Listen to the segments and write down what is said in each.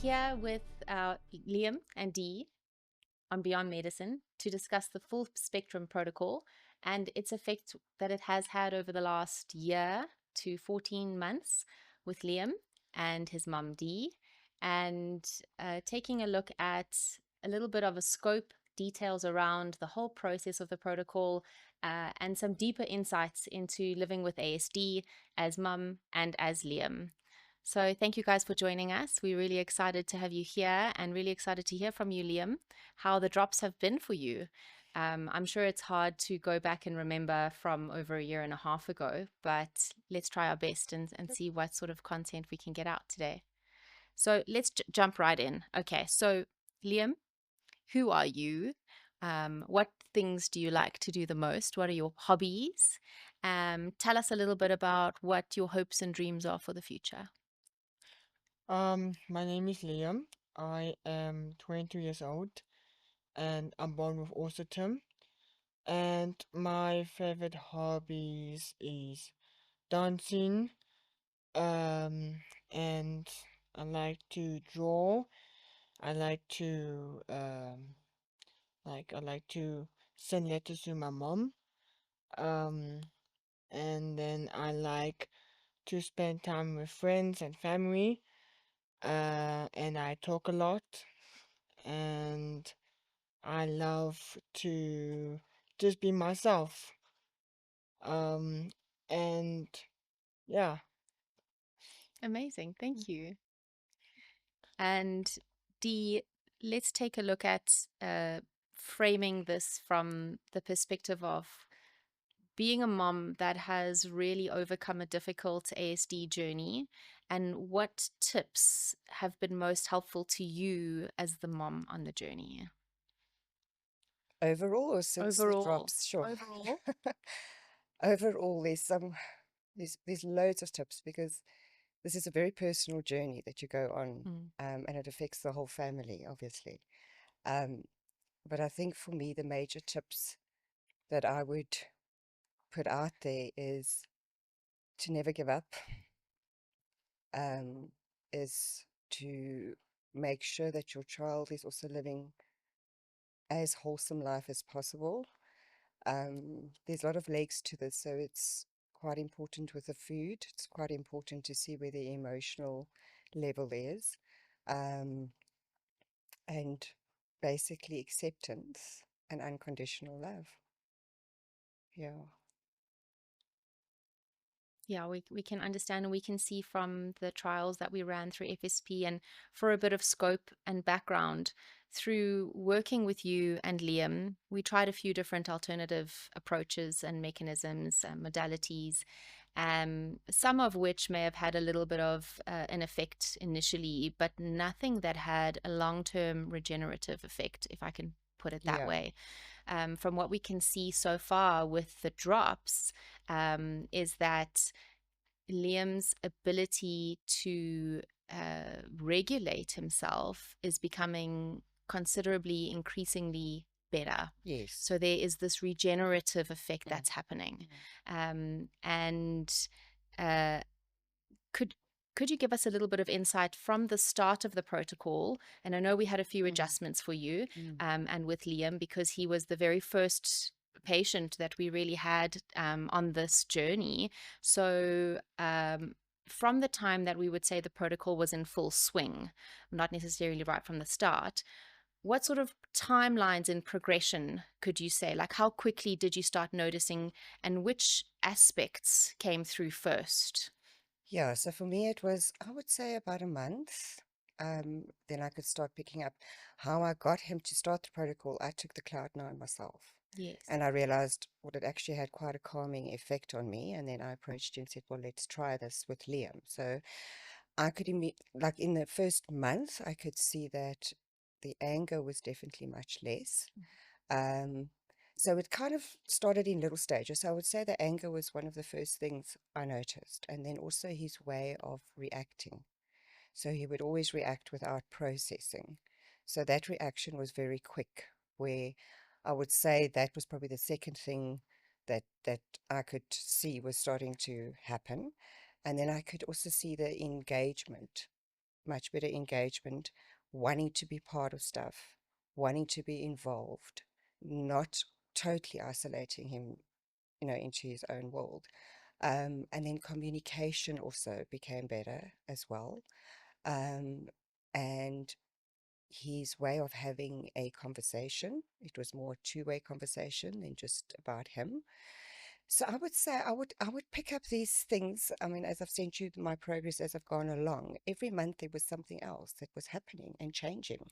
here with Liam and Dee on Beyond Medicine to discuss the full spectrum protocol and its effect that it has had over the last year to 14 months with Liam and his mum Dee, and taking a look at a little bit of a scope, details around the whole process of the protocol, and some deeper insights into living with ASD as mum and as Liam. So thank you guys for joining us. We're really excited to have you here and really excited to hear from you, Liam, how the drops have been for you. I'm sure it's hard to go back and remember from over a year and a half ago, but let's try our best and see what sort of content we can get out today. So let's jump right in. Okay, so Liam, who are you? What things do you like to do the most? What are your hobbies? Tell us a little bit about what your hopes and dreams are for the future. My name is Liam. I am 22 years old and I'm born with autism. And my favorite hobbies is dancing, um, and I like to draw. I like to I like to send letters to my mom. Um, and then I like to spend time with friends and family. And I talk a lot, and I love to just be myself. Um, and yeah. Amazing. Thank you. And Dee, let's take a look at framing this from the perspective of being a mom that has really overcome a difficult ASD journey, and what tips have been most helpful to you as the mom on the journey? Overall or since the Overall. drops? Sure. Overall. Overall, there's loads of tips because this is a very personal journey that you go on, Mm. and it affects the whole family, obviously. Um, but I think for me, the major tips that I would put out there is to never give up, um, is to make sure that your child is also living as wholesome life as possible. There's a lot of legs to this, so it's quite important with the food. It's quite important to see where the emotional level is, um, and basically acceptance and unconditional love. Yeah. Yeah, we can understand and we can see from the trials that we ran through FSP, and for a bit of scope and background, through working with you and Liam, we tried a few different alternative approaches and mechanisms and modalities, some of which may have had a little bit of an effect initially, but nothing that had a long-term regenerative effect, if I can put it that Yeah. way. From what we can see so far with the drops, is that Liam's ability to regulate himself is becoming considerably, increasingly better. Yes. So there is this regenerative effect Mm. that's happening. Mm. And uh, could could you give us a little bit of insight from the start of the protocol? And I know we had a few Mm. adjustments for you, Mm. and with Liam, because he was the very first patient that we really had on this journey. So from the time that we would say the protocol was in full swing, not necessarily right from the start, what sort of timelines in progression could you say? Like, how quickly did you start noticing, and which aspects came through first? Yeah, so for me it was, I would say, about a month. Then I could start picking up how I got him to start the protocol. I took the Cloud9 myself, Yes. and I realized well, it actually had quite a calming effect on me. And then I approached him and said, well, let's try this with Liam. So I could like in the first month, I could see that the anger was definitely much less. Um, so it kind of started in little stages. So I would say the anger was one of the first things I noticed, and then also his way of reacting. So he would always react without processing. So that reaction was very quick, where I would say that was probably the second thing that I could see was starting to happen. And then I could also see the engagement much better engagement, wanting to be part of stuff, wanting to be involved, not totally isolating him, into his own world. And then communication also became better as well. And his way of having a conversation, it was more a two-way conversation than just about him. So I would say I would pick up these things. I mean, as I've sent you my progress as I've gone along, every month there was something else that was happening and changing.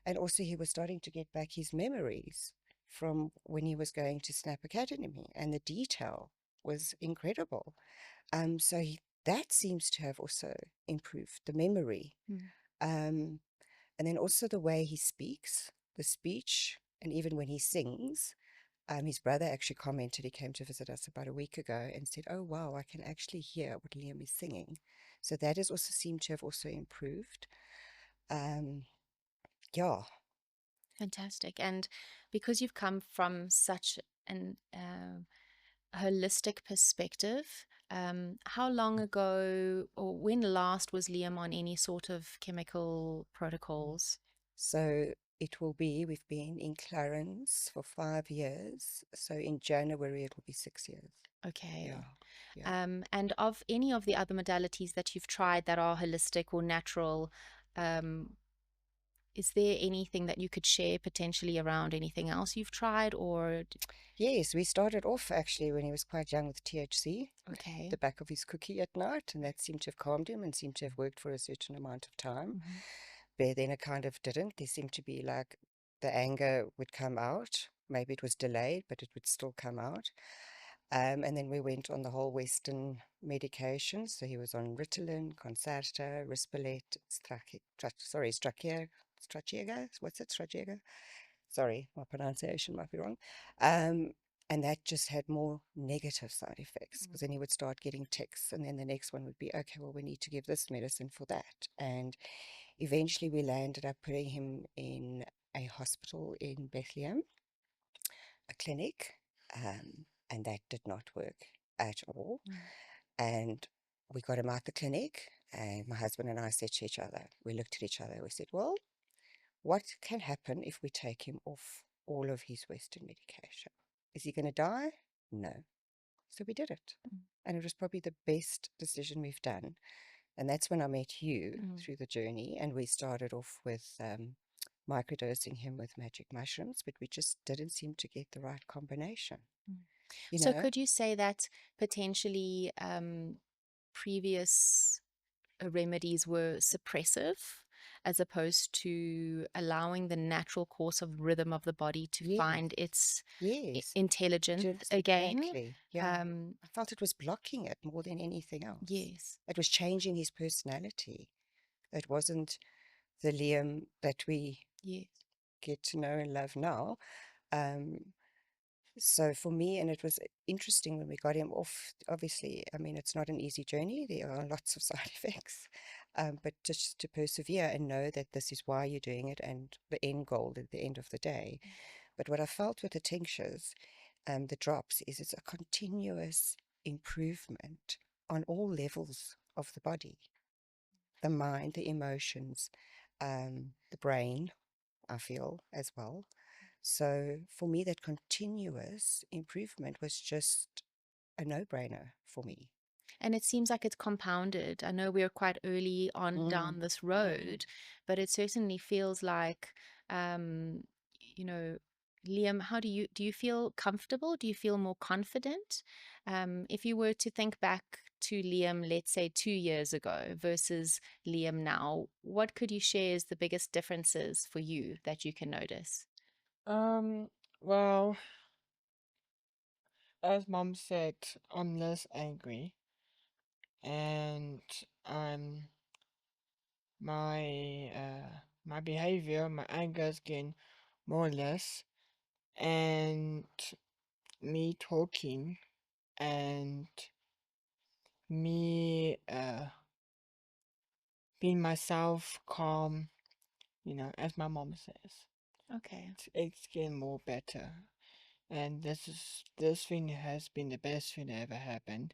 And also he was starting to get back his memories from when he was going to Snap Academy, and the detail was incredible. That seems to have also improved the memory. Um, and then also the way he speaks, the speech, and even when he sings. His brother actually commented, he came to visit us about a week ago and said, "Oh, wow, I can actually hear what Liam is singing." So that has also seemed to have also improved. Um, yeah. Fantastic. And because you've come from such an holistic perspective, how long ago or when last was Liam on any sort of chemical protocols? So we've been in Clarence for 5 years. So in January, it will be 6 years. Okay. Yeah. Yeah. And of any of the other modalities that you've tried that are holistic or natural, um, is there anything that you could share potentially around anything else you've tried or? Yes, we started off actually when he was quite young with THC, Okay. the back of his cookie at night, and that seemed to have calmed him and seemed to have worked for a certain amount of time. But then it kind of didn't. There seemed to be like the anger would come out. Maybe it was delayed, but it would still come out. And then we went on the whole Western medication. So he was on Ritalin, Concerta, Risperdal, Strachiega. What's it? Strachiega? Sorry, my pronunciation might be wrong. Um, and that just had more negative side effects because then he would start getting tics. And then the next one would be, okay, well, we need to give this medicine for that. And eventually we landed up putting him in a hospital in Bethlehem, a clinic, and that did not work at all. And we got him out the clinic, and my husband and I said to each other, we looked at each other, we said, well, what can happen if we take him off all of his Western medication? Is he going to die? No. So we did it. And it was probably the best decision we've done. And that's when I met you through the journey. And we started off with microdosing him with magic mushrooms, but we just didn't seem to get the right combination. So could you say that potentially previous remedies were suppressive as opposed to allowing the natural course of rhythm of the body to find its Yes. intelligence Just again? exactly. Yeah. I felt it was blocking it more than anything else. Yes. It was changing his personality. It wasn't the Liam that we get to know and love now. So for me, and it was interesting when we got him off, obviously, I mean, it's not an easy journey. There are lots of side effects, but just to persevere and know that this is why you're doing it and the end goal at the end of the day. But what I felt with the tinctures, the drops, is it's a continuous improvement on all levels of the body, the mind, the emotions, the brain, I feel as well. So for me, that continuous improvement was just a no-brainer for me. And it seems like it's compounded. I know we're quite early on down this road, but it certainly feels like, you know, Liam, how do you feel comfortable? Do you feel more confident? If you were to think back to Liam, let's say 2 years ago versus Liam now, what could you share as the biggest differences for you that you can notice? Well, as Mom said, I'm less angry, and I'm my behavior, my anger is getting more or less, and me talking and me being myself, calm, as my mom says. Okay. It's getting more better. And this thing has been the best thing that ever happened.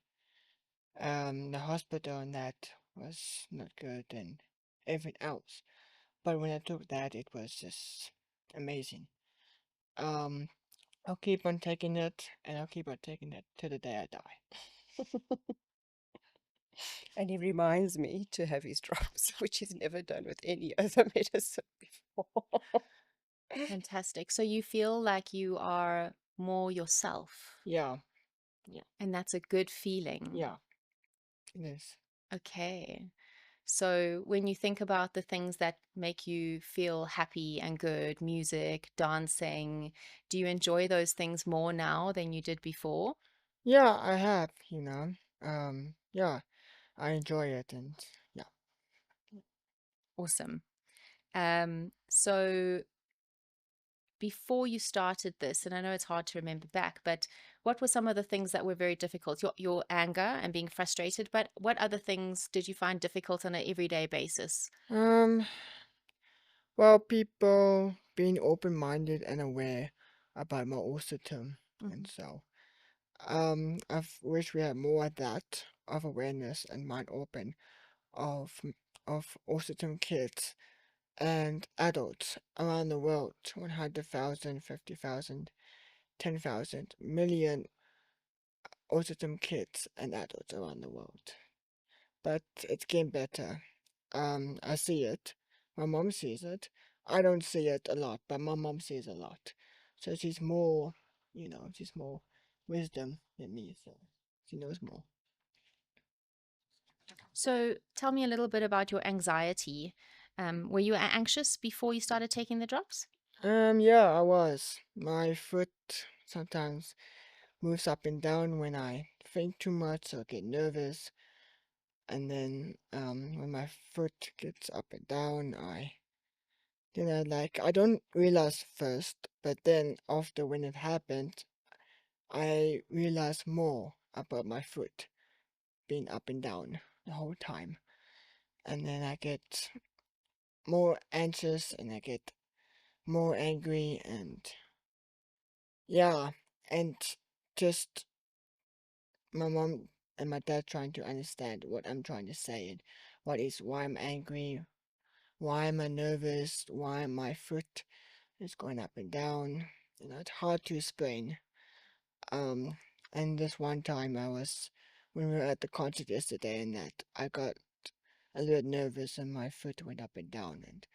The hospital and that was not good, and everything else. But when I took that, it was just amazing. Um, I'll keep on taking it, and I'll keep on taking it till the day I die. And he reminds me to have his drops, which he's never done with any other medicine before. Fantastic. So you feel like you are more yourself, Yeah, and that's a good feeling. yeah, it is. Okay. So when you think about the things that make you feel happy and good, music, dancing, do you enjoy those things more now than you did before? Yeah, I have, yeah, I enjoy it, and yeah. Awesome. So before you started this, and I know it's hard to remember back, but what were some of the things that were very difficult? Your anger and being frustrated, but what other things did you find difficult on an everyday basis? Um, well, people being open-minded and aware about my autism, and Mhm. so, I wish we had more of that, of awareness and mind open of autism kids and adults around the world, 100,000, 50,000, 10,000 million autism kids and adults around the world. But it's getting better. I see it. My mom sees it. I don't see it a lot, but my mom sees a lot. So she's more, she's more wisdom than me, so she knows more. So tell me a little bit about your anxiety. Were you anxious before you started taking the drops? Yeah, I was. My foot sometimes moves up and down when I think too much or get nervous. And then, when my foot gets up and down, I don't realize first, but then after when it happened, I realize more about my foot being up and down the whole time. And then I get more anxious and I get more angry and yeah, and just my mom and my dad trying to understand what I'm trying to say and why I'm angry, why am I nervous, why my foot is going up and down. It's hard to explain. Um, and this one time when we were at the concert yesterday, and that I got a little nervous and my foot went up and down, and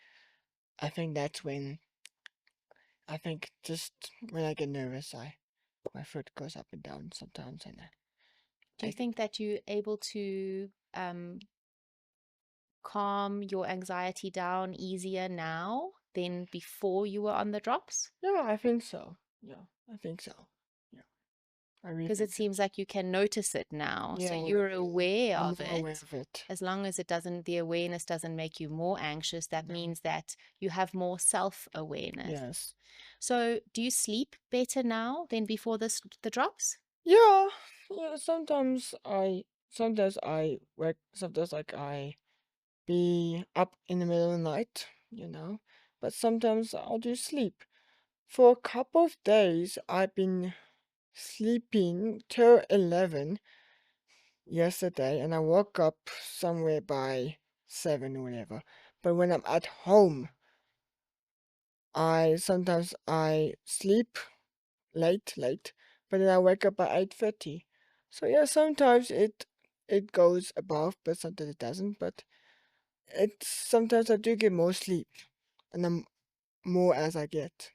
I think that's when I think just when I get nervous, my foot goes up and down sometimes, and Do you I think that you're able to calm your anxiety down easier now than before you were on the drops? yeah, I think so. Yeah, I think so. Yeah, I really Because it think so. seems like you can notice it now. So Yeah, you're aware I'm of more aware it. of it. As long as the awareness doesn't make you more anxious, that No. means that you have more self-awareness. Yes. So do you sleep better now than before the drops? Yeah, yeah. Sometimes I work. Sometimes like I be up in the middle of the night, but sometimes I'll just sleep. For a couple of days, I've been sleeping till 11 yesterday, and I woke up somewhere by 7 or whatever. But when I'm at home, I sleep late, but then I wake up by 8:30. So yeah, sometimes it goes above, but sometimes it doesn't. But it's sometimes I do get more sleep, and I'm more as I get.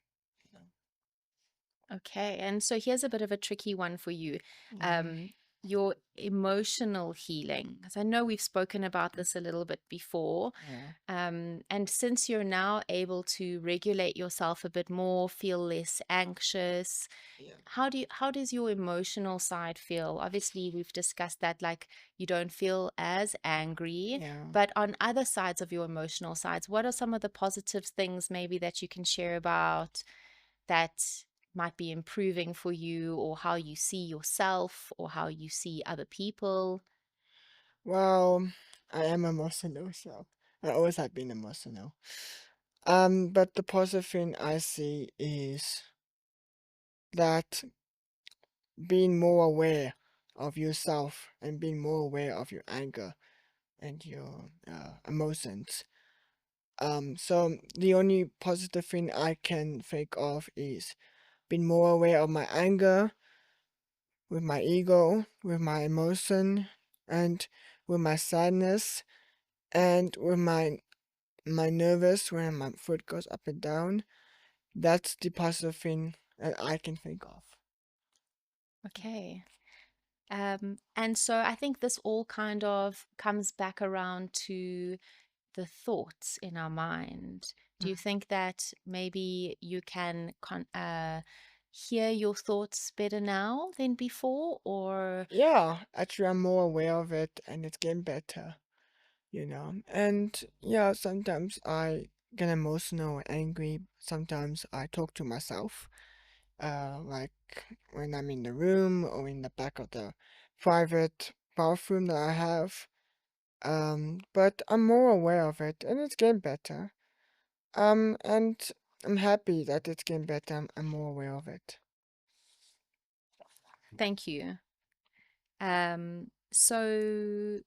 Okay, and so here's a bit of a tricky one for you. Mhm. Your emotional healing, because I know we've spoken about this a little bit before. Yeah. And since you're now able to regulate yourself a bit more, feel less anxious, Yeah. how does your emotional side feel? Obviously, we've discussed that like you don't feel as angry, Yeah. but on other sides of your emotional sides, what are some of the positive things maybe that you can share about that might be improving for you, or how you see yourself or how you see other people? Well, I am emotional, so I always have been emotional. But the positive thing I see is that being more aware of yourself and being more aware of your anger and your emotions So the only positive thing I can think of is being more aware of my anger, with my ego, with my emotion, and with my sadness, and with my nervous when my foot goes up and down. That's the positive thing that I can think of. Okay. And so I think this all kind of comes back around to the thoughts in our mind. Do you think that maybe you can hear your thoughts better now than before, or Yeah, actually, I'm more aware of it, and it's getting better, And yeah, sometimes I get emotional or angry. Sometimes I talk to myself, like when I'm in the room or in the back of the private bathroom that I have. But I'm more aware of it, and it's getting better. And I'm happy that it's getting better. I'm more aware of it. thank you. So,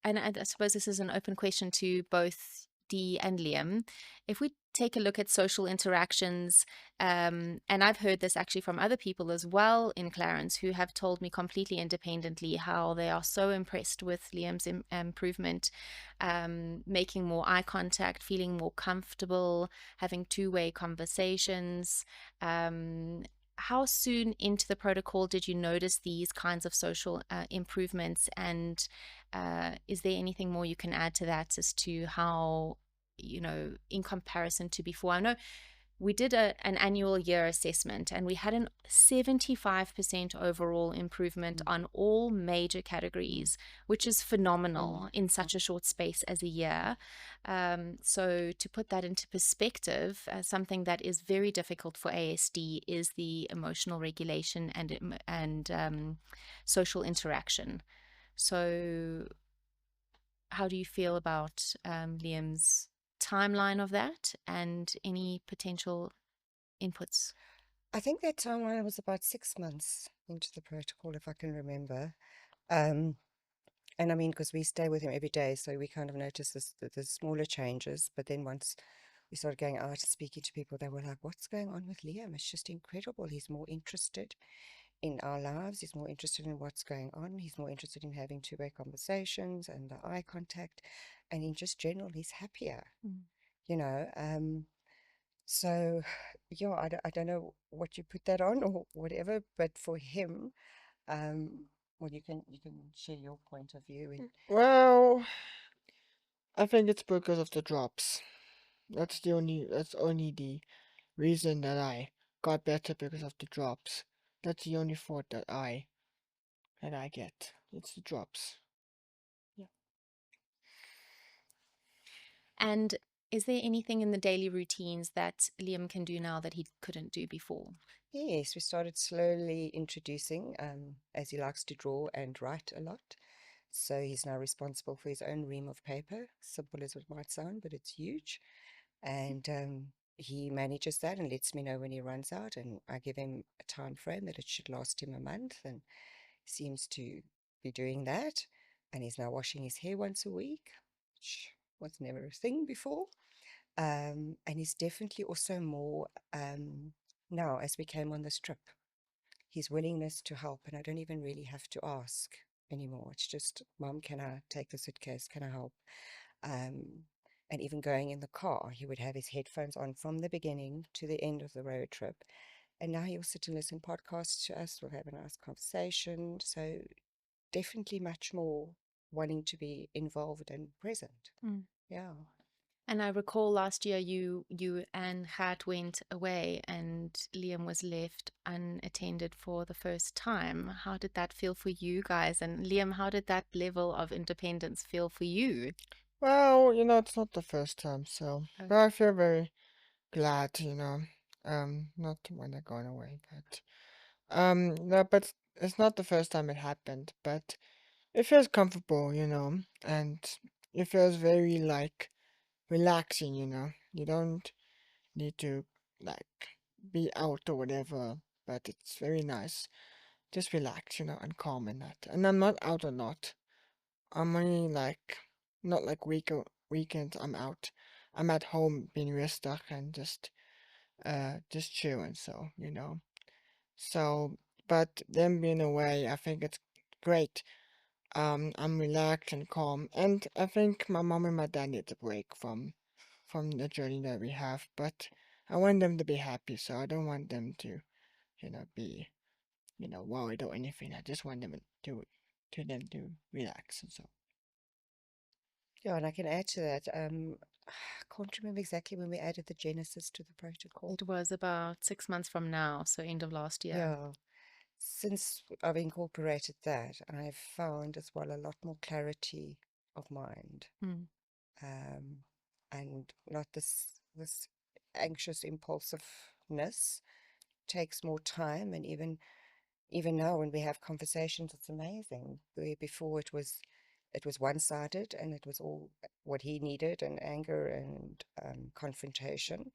and I suppose this is an open question to both Dee and Liam. If we take a look at social interactions, and I've heard this actually from other people as well in Clarence who have told me completely independently how they are so impressed with Liam's improvement, making more eye contact, feeling more comfortable, having two-way conversations. How soon into the protocol did you notice these kinds of social improvements? And is there anything more you can add to that as to how, in comparison to before? I know we did an annual year assessment and we had a 75% overall improvement on all major categories, which is phenomenal in such a short space as a year. So to put that into perspective, something that is very difficult for ASD is the emotional regulation and social interaction. So how do you feel about Liam's timeline of that and any potential inputs? I think that timeline was about 6 months into the protocol, if I can remember. Um, and I mean, because we stay with him every day, so we kind of notice the smaller changes. But then once we started going out and speaking to people, they were like, "What's going on with Liam? It's just incredible. He's more interested in our lives. He's more interested in what's going on. He's more interested in having two-way conversations and the eye contact. And in just general, he's happier, you know. So, yeah, I don't know what you put that on or whatever, but for him, well, you can share your point of view. And Well, I think it's because of the drops. That's only the reason that I got better, because of the drops. That's the only thought that I get. It's the drops. Yeah. And is there anything in the daily routines that Liam can do now that he couldn't do before? yes, we started slowly introducing, as he likes to draw and write a lot. So he's now responsible for his own ream of paper, simple as it might sound, but it's huge. And he manages that and lets me know when he runs out. And I give him a time frame that it should last him a month, and seems to be doing that. And he's now washing his hair once a week, which was never a thing before. And he's definitely also more now, as we came on this trip, his willingness to help, and I don't even really have to ask anymore. It's just, Mom, can I take the suitcase? Can I help? Um, and even going in the car, he would have his headphones on from the beginning to the end of the road trip. And now he'll sit and listen podcasts to us. We'll have a nice conversation. So definitely much more wanting to be involved and present. Yeah. And I recall last year you and Hat went away and Liam was left unattended for the first time. How did that feel for you guys? And Liam, how did that level of independence feel for you? Well, it's not the first time, so Oh, but I feel very glad, not when they're going away, but no, but it's not the first time it happened, but it feels comfortable, and it feels very like relaxing, You don't need to like be out or whatever, but it's very nice. Just relax, and calm in that. And I'm not out a lot. I'm only like not like weekends I'm out. I'm at home being real stuck and just chilling. So so, but them being away, I think it's great. I'm relaxed and calm, and I think my mom and my dad need a break from the journey that we have. But I want them to be happy, so I don't want them to, be, worried or anything. I just want them to relax and so. Yeah, and I can add to that. I can't remember exactly when we added the Genesis to the protocol. It was about 6 months from now, so end of last year. Yeah. Since I've incorporated that, I've found as well a lot more clarity of mind, Mm. and not this anxious impulsiveness. Takes more time, and even now when we have conversations, it's amazing. Where before it was one-sided, and it was all what he needed, and anger and confrontation.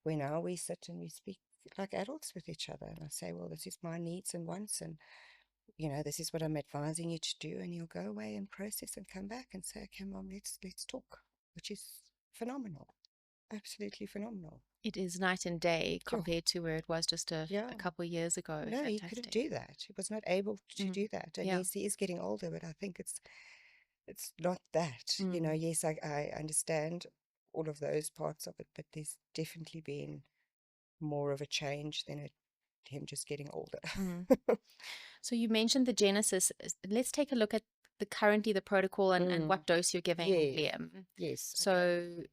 Where now we sit and we speak like adults with each other, and I say, well, this is my needs and wants, and this is what I'm advising you to do, and you'll go away and process and come back and say, okay, Mom, let's talk, which is phenomenal, absolutely phenomenal. It is night and day Sure. compared to where it was just a Yeah. couple of years ago. No, he couldn't Fantastic. do that. He was not able to do that. And Yeah. yes, he is getting older, but I think it's not that. Yes, I understand all of those parts of it, but there's definitely been more of a change than him just getting older. So you mentioned the Genesis. Let's take a look at currently the protocol and what dose you're giving Yes. Liam. Yes. Okay. So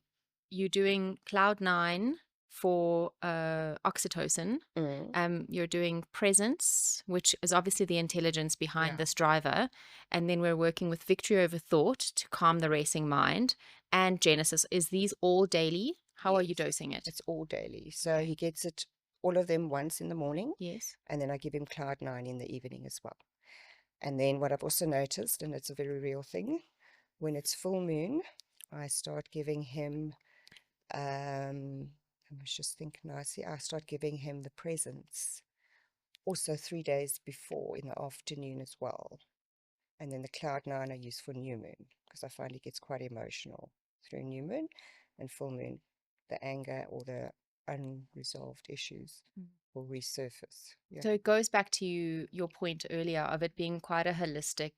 you're doing Cloud9 for oxytocin. You're doing Presence, which is obviously the intelligence behind Yeah. this driver. And then we're working with Victory over Thought to calm the racing mind. And Genesis. Is these all daily? How are you Yes, dosing it? it's all daily. So Okay. he gets it, all of them, once in the morning, Yes. and then I give him Cloud9 in the evening as well. And then what I've also noticed, and it's a very real thing, when it's full moon, I start giving him, I was just thinking nicely, I start giving him the Presence also 3 days before in the afternoon as well. And then the Cloud9 I use for new moon, because I find he gets quite emotional through new moon and full moon. The anger or the unresolved issues will resurface. Yeah. So it goes back to your point earlier of it being quite a holistic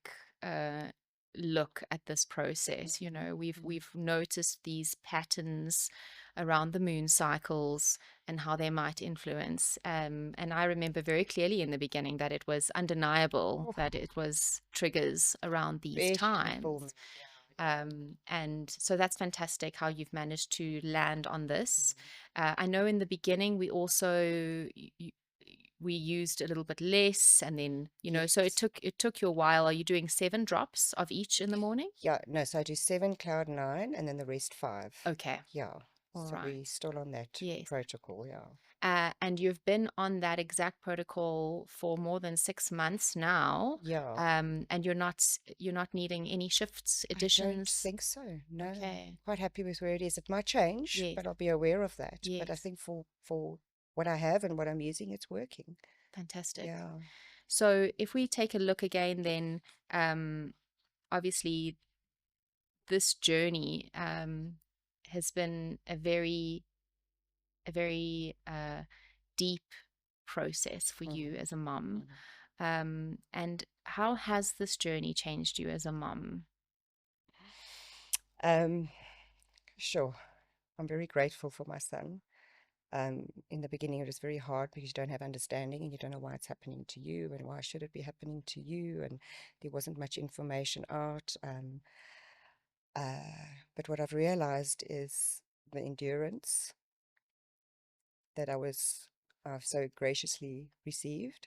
look at this process. We've noticed these patterns around the moon cycles and how they might influence. And I remember very clearly in the beginning that it was undeniable that it was triggers around these Especially times. full moon. And so that's fantastic how you've managed to land on this. I know in the beginning we also we used a little bit less, and then so it took you a while. Are you doing 7 drops of each in the morning? Yeah, no, so I do 7 Cloud9 and then the rest 5. Okay. Yeah. All So right. we still on that Yes. protocol, yeah. And you've been on that exact protocol for more than 6 months now. Yeah. And you're not needing any shifts, I don't additions. think so. No. Okay. Quite happy with where it is. It might change, Yes. but I'll be aware of that. But I Yes. think for what I have and what I'm using, it's working. Fantastic. Yeah. So if we take a look again, then obviously this journey has been a very deep process for you as a mum. And how has this journey changed you as a mum? Sure. I'm very grateful for my son. In the beginning, it was very hard because you don't have understanding and you don't know why it's happening to you and why should it be happening to you, and there wasn't much information out. But what I've realized is the endurance that I've so graciously received.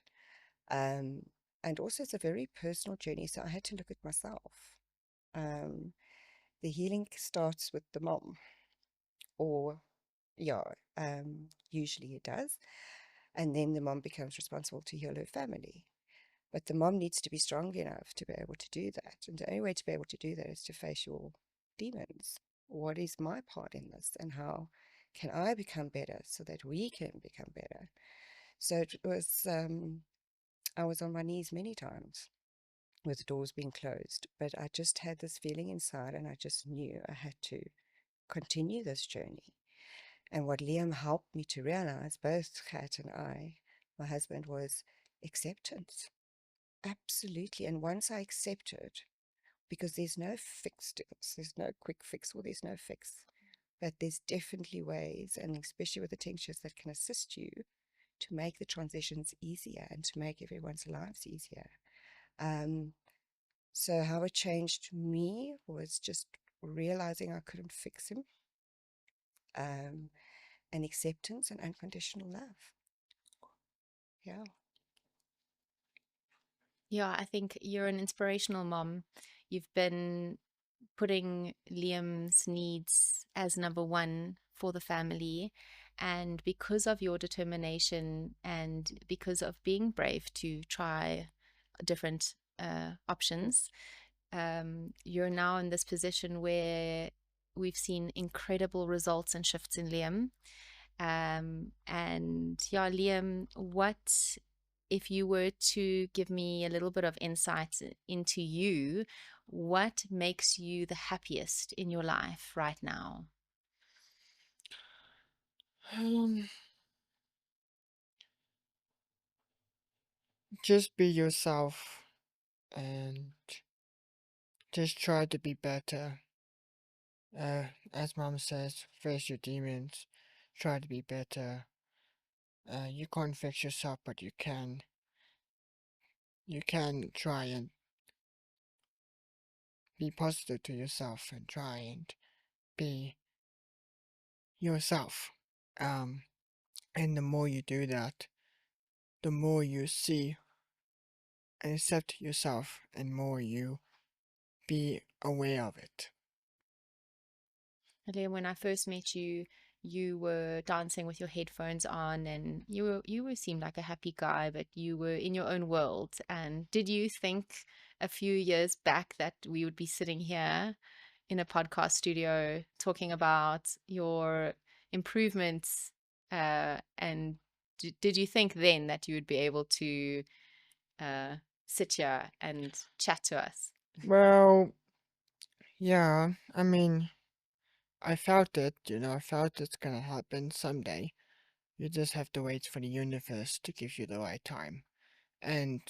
And also it's a very personal journey, so I had to look at myself. The healing starts with the mom, or yeah, usually it does. And then the mom becomes responsible to heal her family. But the mom needs to be strong enough to be able to do that. And the only way to be able to do that is to face your demons. What is my part in this? And how can I become better so that we can become better? So it was, I was on my knees many times with doors being closed. But I just had this feeling inside, and I just knew I had to continue this journey. And what Liam helped me to realize, both Kat and I, my husband, was acceptance. Absolutely. And once I accepted, because there's no fix to this, there's no quick fix, or there's no fix, but there's definitely ways, and especially with the tinctures, that can assist you to make the transitions easier and to make everyone's lives easier. So how it changed me was just realizing I couldn't fix him, and acceptance and unconditional love. Yeah. Yeah, I think you're an inspirational mom. You've been putting Liam's needs as number one for the family. And because of your determination and because of being brave to try different options, you're now in this position where we've seen incredible results and shifts in Liam. And yeah, Liam, what if you were to give me a little bit of insight into you, what makes you the happiest in your life right now? Just be yourself and just try to be better. As mom says, face your demons, try to be better. You can't fix yourself, but you can. You can try and be positive to yourself and try and be yourself. Um, and the more you do that, the more you see and accept yourself, and more you be aware of it. Liam, when I first met you, you were dancing with your headphones on, and you seemed like a happy guy, but you were in your own world. And did you think a few years back that we would be sitting here in a podcast studio talking about your improvements? And did you think then that you would be able to sit here and chat to us? Well, yeah, I mean, I felt it, I felt it's gonna happen someday. You just have to wait for the universe to give you the right time. And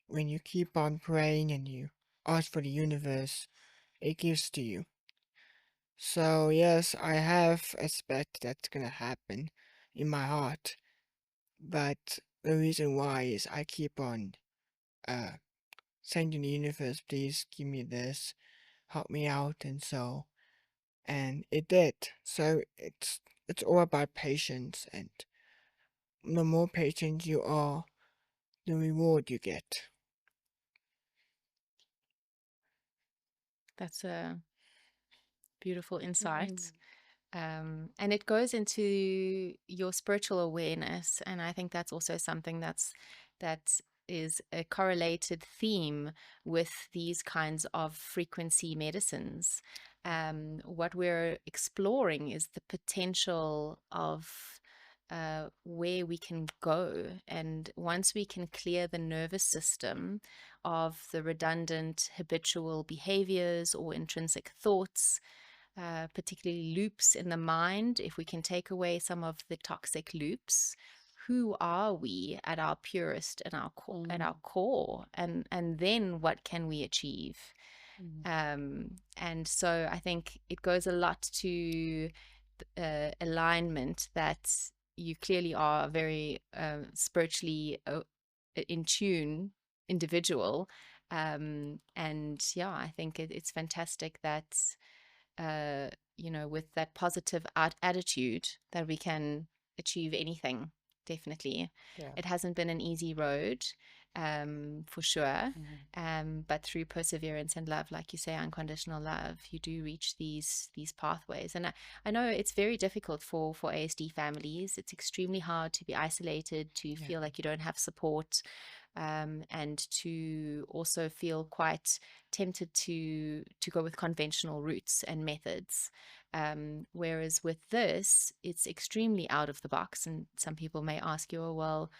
when you keep on praying and you ask for the universe, it gives to you. So, yes, I have expect that's gonna happen in my heart. But the reason why is I keep on uh saying to the universe, please give me this, help me out, and it did. So it's all about patience, and the more patient you are, the reward you get. That's a beautiful insight. Mm. And it goes into your spiritual awareness, and I think that's also something that is a correlated theme with these kinds of frequency medicines. What we're exploring is the potential of where we can go, and once we can clear the nervous system of the redundant habitual behaviors or intrinsic thoughts, particularly loops in the mind, if we can take away some of the toxic loops, who are we at our purest and at our core, and then what can we achieve? And so I think it goes a lot to alignment, that you clearly are a very spiritually in tune individual. And yeah, I think it's fantastic that with that positive attitude, that we can achieve anything. Definitely. Yeah. It hasn't been an easy road, for sure. But through perseverance and love, like you say, unconditional love, you do reach these pathways. And I know it's very difficult for ASD families. It's extremely hard to be isolated, to feel like you don't have support, and to also feel quite tempted to go with conventional routes and methods. Whereas with this, it's extremely out of the box. And some people may ask you, oh, well,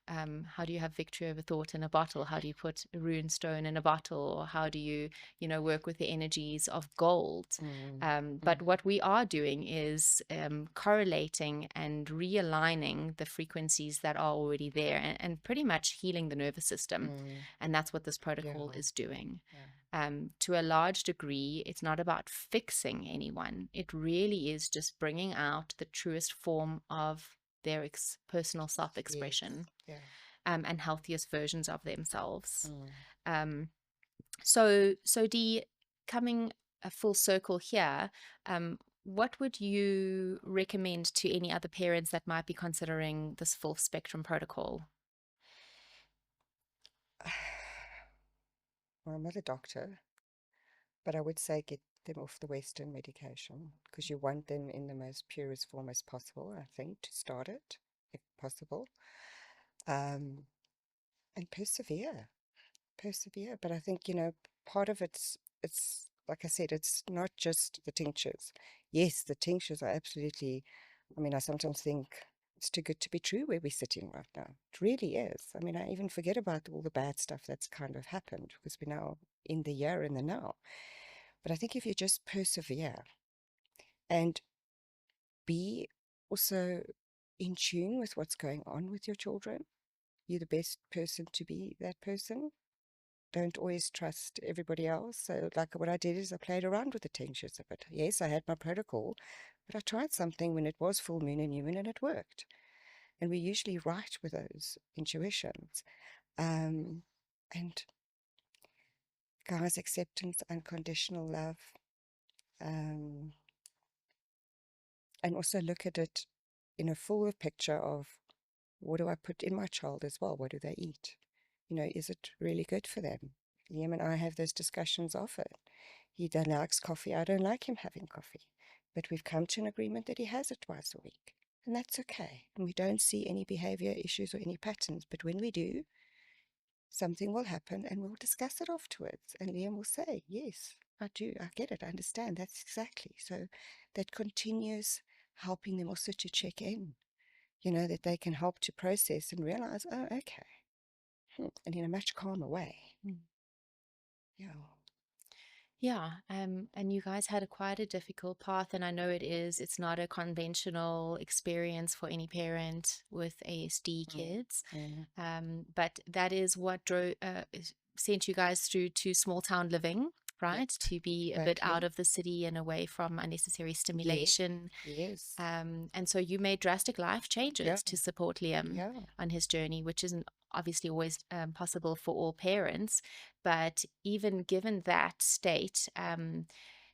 how do you have victory over thought in a bottle? How do you put a rune stone in a bottle? Or how do you, work with the energies of gold? But what we are doing is correlating and realigning the frequencies that are already there, and pretty much healing the nervous system. And that's what this protocol is doing. To a large degree, it's not about fixing anyone. It really is just bringing out the truest form of their personal self-expression, and healthiest versions of themselves. So Dee, coming a full circle here, what would you recommend to any other parents that might be considering this full spectrum protocol? Well, I'm not a doctor, but I would say get them off the Western medication, because you want them in the most purest form as possible, I think, to start it, if possible. And persevere. But I think, part of it's like I said, it's not just the tinctures. Yes, the tinctures are absolutely, I mean, I sometimes think it's too good to be true where we're sitting right now. It really is. I mean, I even forget about all the bad stuff that's kind of happened, because we're now in the here and the now. But I think if you just persevere and be also in tune with what's going on with your children, you're the best person to be that person. Don't always trust everybody else. So, like, what I did is I played around with the tinctures of it. Yes, I had my protocol, but I tried something when it was full moon and new moon, and it worked. And we usually right with those intuitions. And guys, acceptance, unconditional love, um, and also look at it in a fuller picture of, what do I put in my child as well? What do they eat? Is it really good for them? Liam and I have those discussions often. He likes coffee. I don't like him having coffee. But we've come to an agreement that he has it twice a week. And that's okay. And we don't see any behavior issues or any patterns. But when we do, something will happen and we'll discuss it afterwards. And Liam will say, yes, I do. I get it. I understand. That's exactly. So that continues helping them also to check in, that they can help to process and realize, oh, okay. And in a much calmer way. Yeah. Yeah, and you guys had quite a difficult path, and I know it's not a conventional experience for any parent with ASD kids. But that is what sent you guys through to small town living, right? To be a bit out of the city and away from unnecessary stimulation. Yes. And so you made drastic life changes to support Liam on his journey, which isn't obviously always possible for all parents. But even given that state,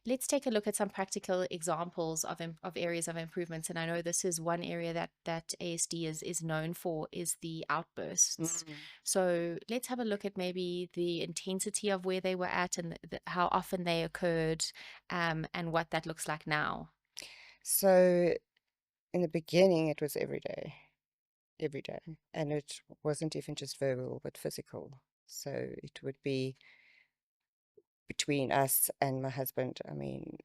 let's take a look at some practical examples of areas of improvements. And I know this is one area that ASD is known for, is the outbursts. So let's have a look at maybe the intensity of where they were at, and how often they occurred, and what that looks like now. So in the beginning, it was every day. And it wasn't even just verbal, but physical. So it would be between us and my husband. I mean,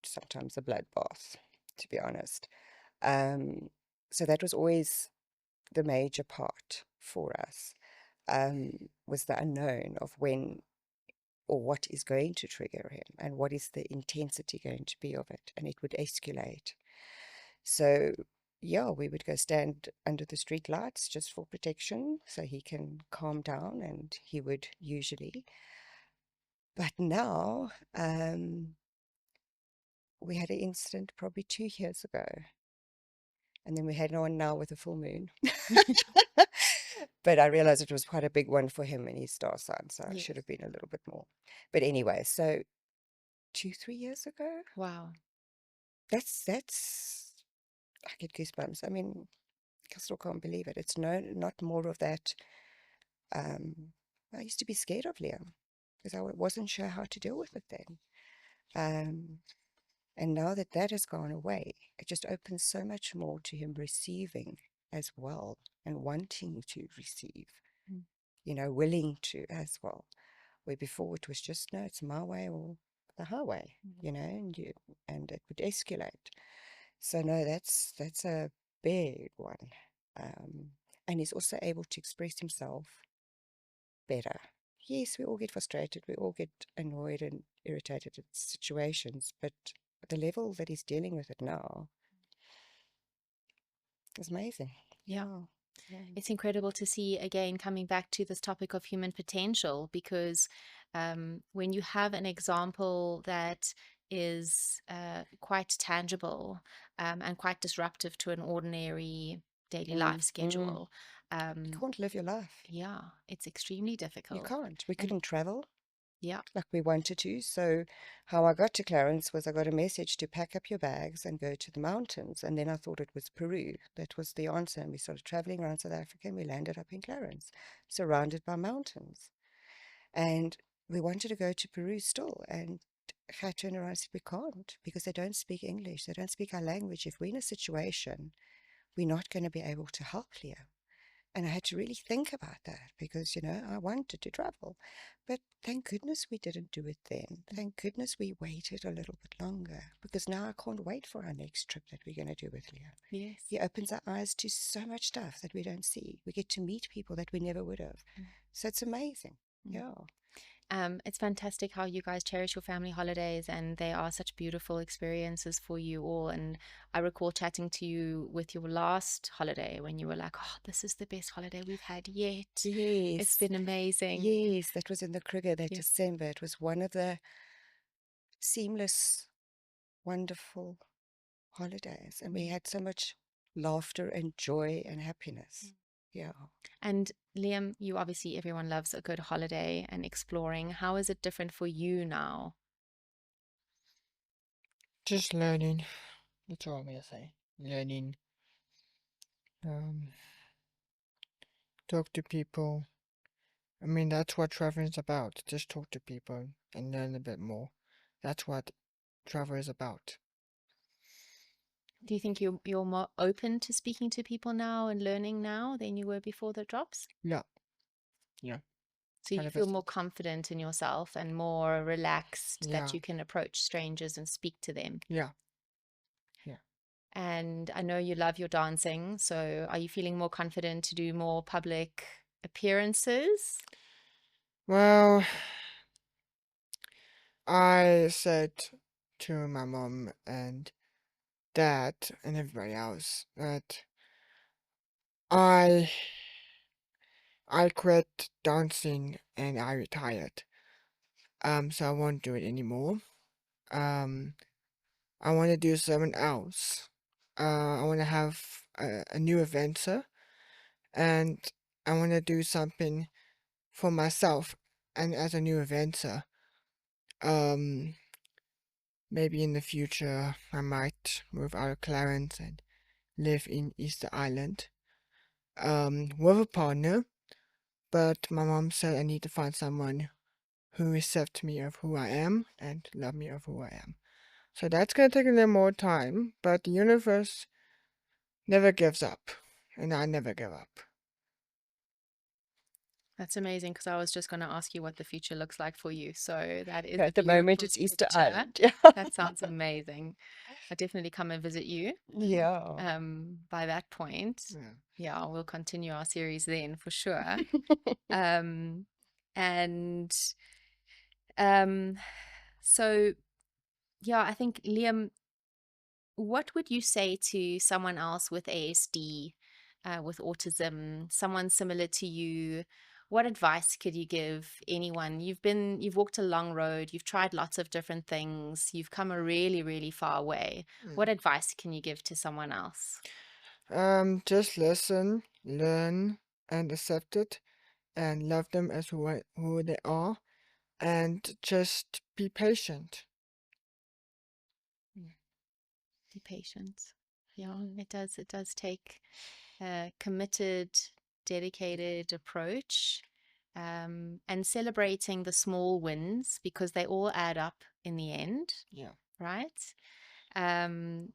sometimes a bloodbath, to be honest. So that was always the major part for us, was the unknown of when or what is going to trigger him and what is the intensity going to be of it. And it would escalate. So, yeah, we would go stand under the street lights just for protection so he can calm down, and he would usually. But now, we had an incident probably 2 years ago, and then we had one now with a full moon. But I realized it was quite a big one for him and his star sign, so I should have been a little bit more. But anyway, so 2-3 years ago. Wow. That's I get goosebumps. I mean, I still can't believe it. It's not more of that. I used to be scared of Liam because I wasn't sure how to deal with it then. And now that has gone away, it just opens so much more to him receiving as well, and wanting to receive, willing to as well. Where before it was just, no, it's my way or the highway, and it would escalate. So no, that's a big one. and he's also able to express himself better. Yes, we all get frustrated, we all get annoyed and irritated at situations, but the level that he's dealing with it now is amazing. Yeah. Yeah. It's incredible to see, again, coming back to this topic of human potential, because when you have an example that is quite tangible and quite disruptive to an ordinary daily life schedule, You can't live your life. yeah, it's extremely You difficult. can't. We And couldn't travel yeah, like we wanted to. So how I got to Clarence was I got a message to pack up your bags and go to the mountains. And then I thought it was Peru. That was the answer. And we started traveling around South Africa and we landed up in Clarence, surrounded by mountains. And we wanted to go to Peru still. And I turned around and said, we can't, because they don't speak English. They don't speak our language. If we're in a situation, we're not going to be able to help Leo. And I had to really think about that because, I wanted to travel. But thank goodness we didn't do it then. Thank goodness we waited a little bit longer, because now I can't wait for our next trip that we're going to do with Leo. yes. He opens our eyes to so much stuff that we don't see. We get to meet people that we never would have. So it's amazing. Yeah. It's fantastic how you guys cherish your family holidays, and they are such beautiful experiences for you all. And I recall chatting to you with your last holiday when you were like, oh, this is the best holiday we've had yet. Yes. It's been amazing. Yes, that was in the Kruger that Yeah. December. It was one of the seamless, wonderful holidays. And we had so much laughter and joy and happiness. Yeah. And Liam, you obviously, everyone loves a good holiday and exploring. How is it different for you now? Just learning. That's all I'm gonna say. Learning. Talk to people. I mean, that's what traveling is about. Just talk to people and learn a bit more. That's what travel is about. Do you think you're more open to speaking to people now and learning now than you were before the drops? Yeah. Yeah. So you feel 100%. more confident in yourself and more relaxed Yeah. that you can approach strangers and speak to them. Yeah. Yeah. And I know you love your dancing, so are you feeling more confident to do more public appearances? Well, I said to my mom and dad and everybody else that I quit dancing and I retired. So I won't do it anymore. I want to do something else. I want to have a new adventure, and I want to do something for myself. And as a new adventure, maybe in the future I might move out of Clarence and live in Easter Island, with a partner. But my mom said I need to find someone who accepts me of who I am and love me of who I am. So that's gonna take a little more time, but the universe never gives up, and I never give up. That's amazing, because I was just going to ask you what the future looks like for you. So that is At a the moment, beautiful it's Easter picture. Island. That sounds amazing. I'll definitely come and visit you. Yeah. By that point, yeah, we'll continue our series then for sure. And so yeah, I think, Liam, what would you say to someone else with ASD, with autism, someone similar to you? What advice could you give anyone? You've walked a long road, you've tried lots of different things, you've come a really, really far way. What advice can you give to someone else? Just listen, learn, and accept it, and love them as who they are, and just be patient. Be patient. Yeah, it does take a committed, dedicated approach, and celebrating the small wins, because they all add up in the end. Yeah. Right? And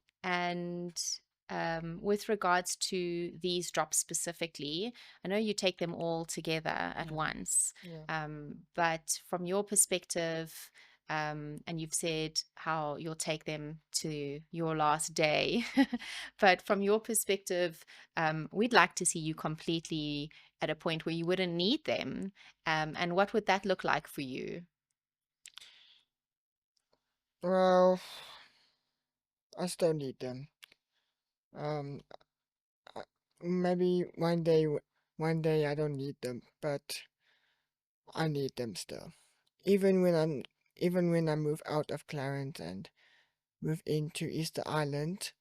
with regards to these drops specifically, I know you take them all together at once. Yeah. But from your perspective, and you've said how you'll take them to your last day. But from your perspective, we'd like to see you completely at a point where you wouldn't need them. And what would that look like for you? Well, I still need them. Um, uh, maybe one day I don't need them, but I need them still. Even when I'm, even when I move out of Clarence and move into Easter Island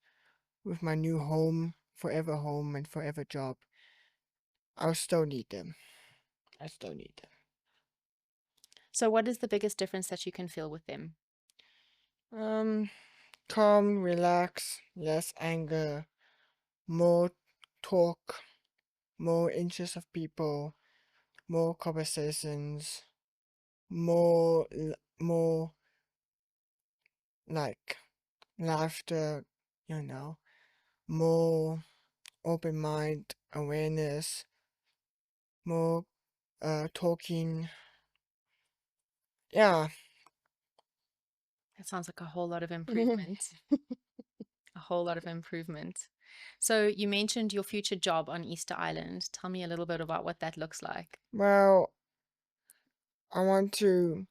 with my new home and forever job, I'll still need them. I still need them. So, what is the biggest difference that you can feel with them? Calm, relax, less anger, more talk, more interest of people, more conversations, more like laughter, you know, more open mind awareness, more talking. Yeah. That sounds like a whole lot of improvement. A whole lot of improvement. So, you mentioned your future job on Easter Island. Tell me a little bit about what that looks like. Well, I want to.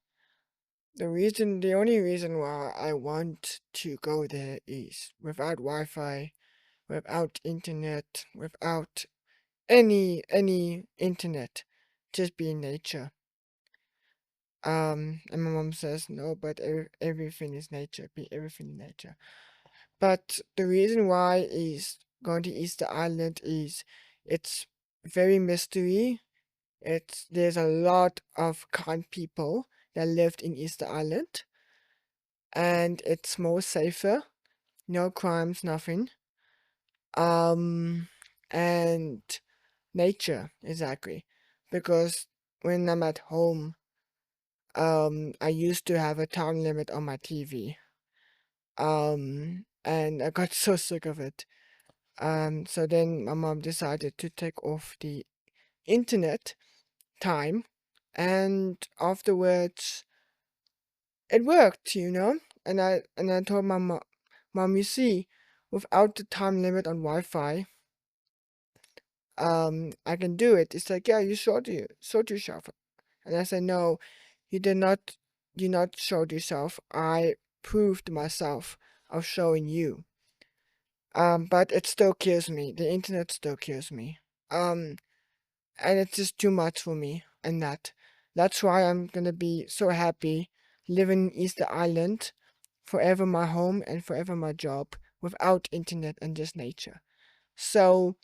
The only reason why I want to go there is without Wi-Fi, without internet, without any internet, just be in nature. And my mom says no, but everything is nature. Be everything in nature. But the reason why is going to Easter Island is it's very mystery. There's a lot of kind people that lived in Easter Island, and it's more safer. No crimes, nothing. And nature exactly, because when I'm at home, I used to have a time limit on my TV. And I got so sick of it. So then my mom decided to take off the internet time, and afterwards it worked, you know. And I told my mom, you see, without the time limit on Wi-Fi, I can do it. It's like, yeah, you showed yourself, and I said, no, you did not show yourself. I proved myself of showing you. But it still kills me. The internet still kills me. And it's just too much for me. And that's why I'm gonna be so happy living in Easter Island, forever my home and forever my job, without internet and just nature. So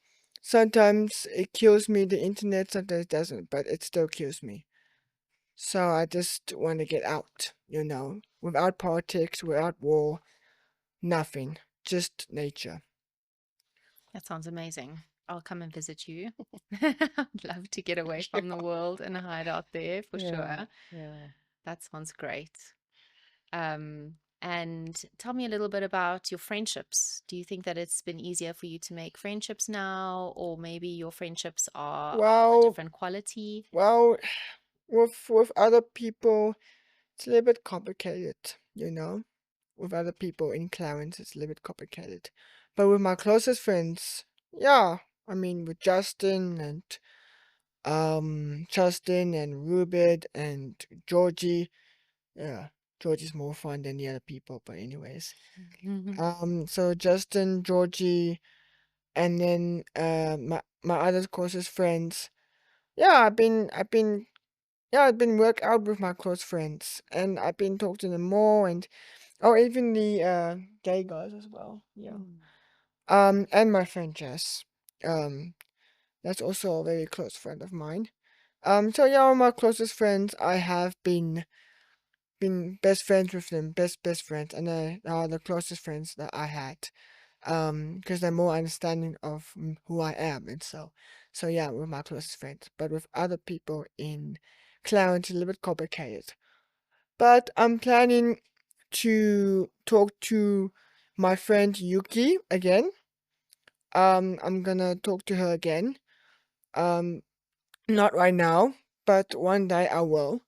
sometimes it kills me, the internet, sometimes it doesn't, but it still kills me. So I just want to get out, you know, without politics, without war, nothing, just nature. That sounds amazing. I'll come and visit you. I'd love to get away from the world and hide out there for sure. Yeah. That sounds great. And tell me a little bit about your friendships. Do you think that it's been easier for you to make friendships now, or maybe your friendships are of a Well, different quality? well, with other people, it's a little bit complicated, you know. With other people in Clarence, it's a little bit complicated. But with my closest friends, yeah, I mean with Justin and Ruben and Georgie, yeah, Georgie's more fun than the other people, but anyways. So Justin, Georgie, and then my other closest friends. Yeah, I've been work out with my close friends, and I've been talking to them more, and oh, even the gay guys as well. Yeah. And my friend Jess. Um, that's also a very close friend of mine. So yeah, all my closest friends, I have been best friends with them, best friends, and they are the closest friends that I had. Because they're more understanding of who I am, and so yeah, with my closest friends. But with other people in Clarence, it's a little bit complicated. But I'm planning to talk to my friend Yuki again. I'm gonna talk to her again. Um, not right now, but one day I will.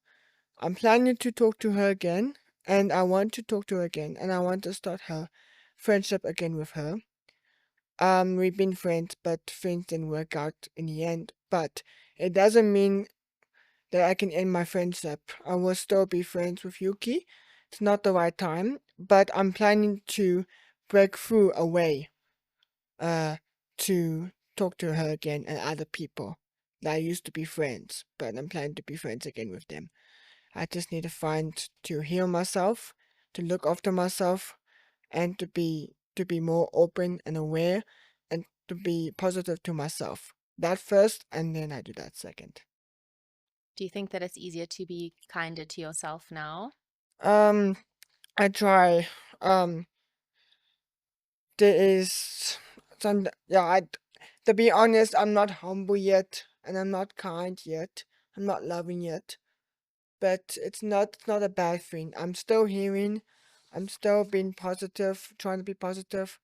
I'm planning to talk to her again and I want to talk to her again, and I want to start her friendship again with her. We've been friends, but friends didn't work out in the end. But it doesn't mean that I can end my friendship. I will still be friends with Yuki. It's not the right time, but I'm planning to break through a way to talk to her again and other people that I used to be friends, but I'm planning to be friends again with them. I just need to heal myself, to look after myself, and to be more open and aware, and to be positive to myself. That first, and then I do that second. Do you think that it's easier to be kinder to yourself now? I try. There is some, yeah, to be honest, I'm not humble yet, and I'm not kind yet. I'm not loving yet, but it's not a bad thing. I'm still hearing. I'm still being positive, trying to be positive,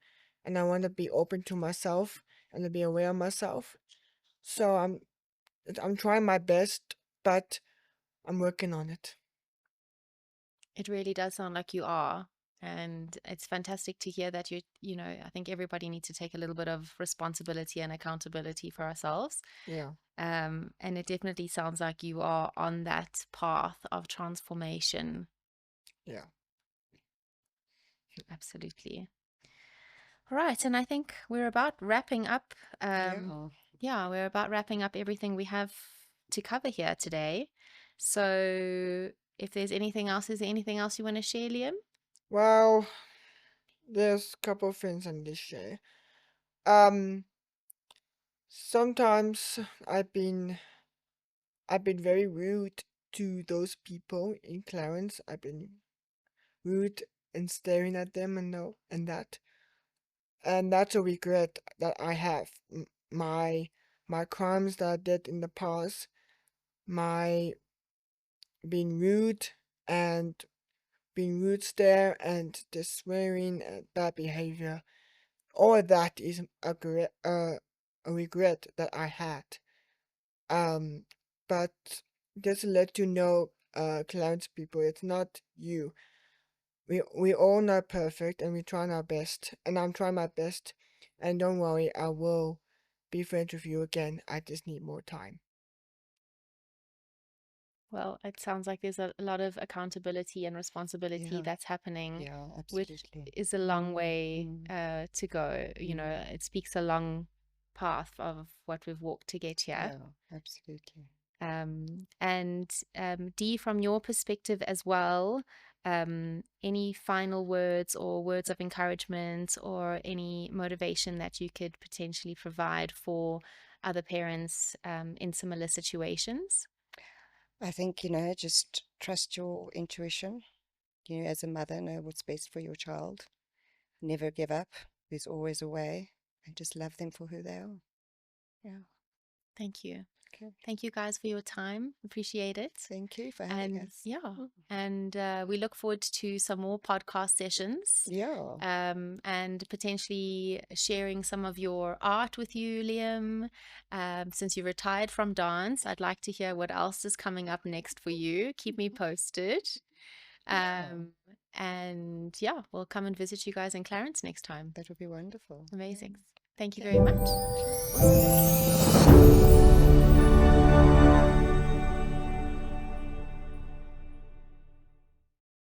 and I want to be open to myself and to be aware of myself. So I'm trying my best, but I'm working on it. It really does sound like you are. And it's fantastic to hear that I think everybody needs to take a little bit of responsibility and accountability for ourselves. Yeah. And it definitely sounds like you are on that path of transformation. Yeah. Absolutely. All right. And I think we're about wrapping up. Yeah. We're about wrapping up everything we have to cover here today. So if there's anything else, is there anything else you want to share, Liam? Well, there's a couple of things I need to share. Um, Sometimes I've been very rude to those people in Clarence. I've been rude and staring at them and that. And that's a regret that I have. My crimes that I did in the past, my being rude and being rude stare and the swearing and bad behavior, all of that is a regret that I had. But just to let you know, Clarence people, it's not you. We all not perfect, and we're trying our best, and I'm trying my best. And don't worry, I will be friends with you again. I just need more time. Well, it sounds like there's a lot of accountability and responsibility Yeah. that's happening, Yeah, which absolutely. is a long way to go. Mm. It speaks a long path of what we've walked to get here. Yeah, absolutely. And Dee, from your perspective as well, any final words or words of encouragement or any motivation that you could potentially provide for other parents in similar situations? I think, just trust your intuition. As a mother, know what's best for your child. Never give up. There's always a way. And just love them for who they are. Yeah. Thank you. Okay. Thank you guys for your time. Appreciate it. Thank you for having And us. yeah, and we look forward to some more podcast sessions. Yeah. And potentially sharing some of your art with you, Liam. Since you retired from dance, I'd like to hear what else is coming up next for you. Keep me posted. And yeah, we'll come and visit you guys in Clarence next time. That would be wonderful. Amazing. Yeah. Thank you Okay. very much. Awesome.